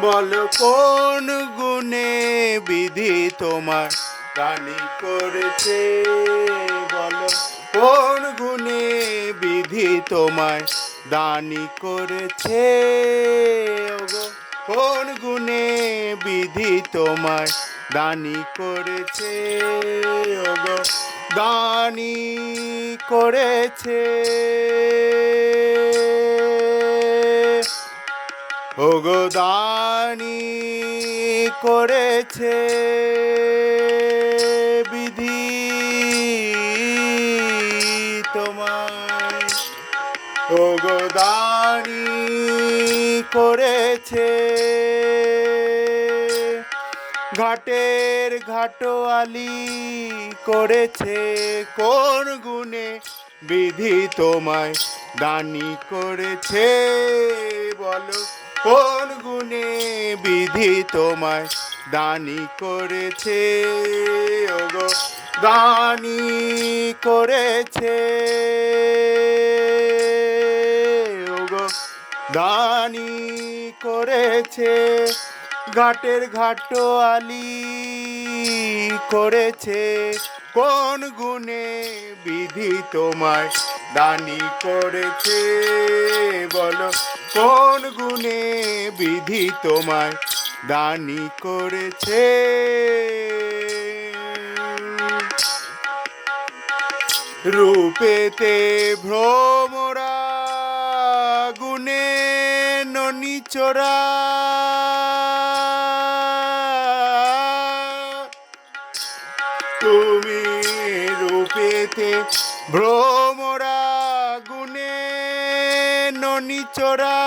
বলো কোন গুণে বিধি তোমার দানি করেছে? বলো কোন গুণে বিধি তোমায় দানি করেছে? ওগো কোন গুণে বিধি তোমায় দানি করেছে? ওগো দানি করেছে। ওগো দানি করেছে বিধি তোমায়। ওগো দানি করেছে। ঘাটের ঘাটোয়ালি করেছে কোন গুণে বিধি তোমায় দানি করেছে? বলো কোন গুণে বিধি তোমায় দানি করেছে? ওগো দানি করেছে। ওগো দানি করেছে। ঘাটের ঘাটোয়ালি করেছে কোন গুণে বিধি তোমায় দানি করেছে? বলো কোন গুণে বিধি তোমায় দানি করেছে? রূপেতে ভ্রমরা গুণে ননিচরা। তুমি রূপেতে ভ্রমরা গুণে ননিচরা।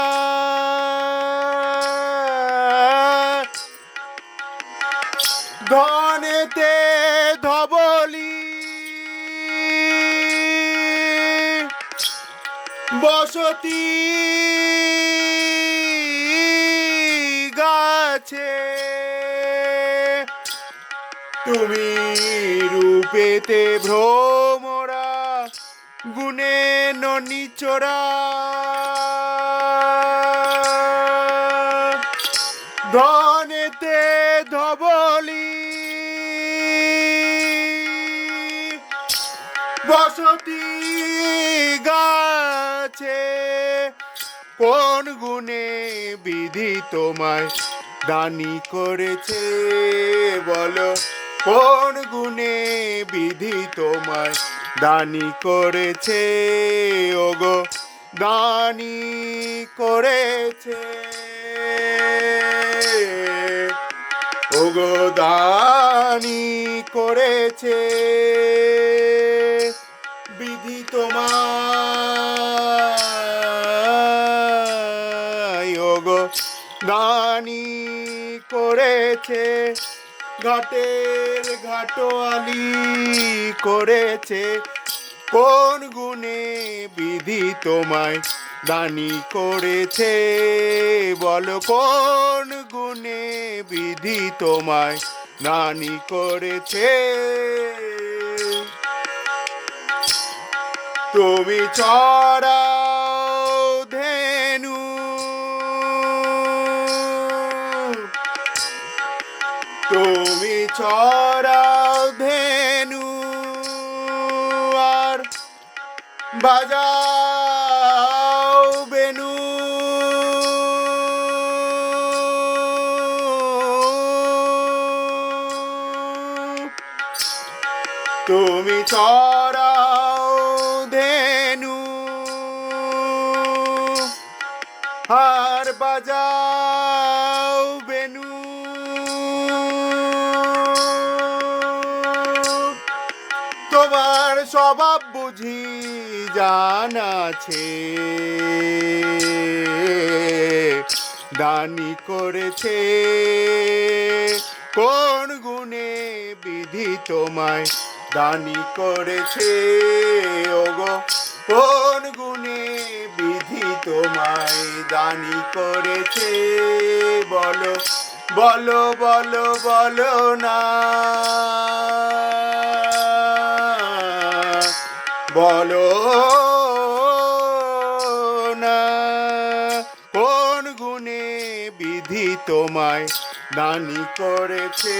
ধনেতে ধবলি বসতি গাছে। তুমি রূপেতে ভ্রমরা গুণে ননিচরা। ধনেতে ধবলি বসতি গাছে। কোন গুণে বিধি তোমায় দানি করেছে? বলো কোন গুণে বিধি তোমায় দানি করেছে? ওগো দানি করেছে। ওগো দানি করেছে বিধি তোমায়। ওগো দানি করেছে। ঘাটের ঘাটোয়ালি করেছে কোন গুণে বিধি তোমায় দানি করেছে? বলো কোন গুণে বিধি তোমায় দানি করেছে? তুমি চড়াও ধেনু তুমি চড়াও ধেনু আর বাজাও বেনু। তুমি চড়াও ধেনু আর বাজাও বেনু। তোমার স্বভাব বুঝি জানা আছে, দানি করেছে কোন গুণে বিধি তোমায় দানি করেছে? ওগো কোন গুণে বিধি তোমায় দানি করেছে? বলো বলো বলো বলো না, বলো না কোন গুণে বিধি তোমায় তোমায় দানি করেছে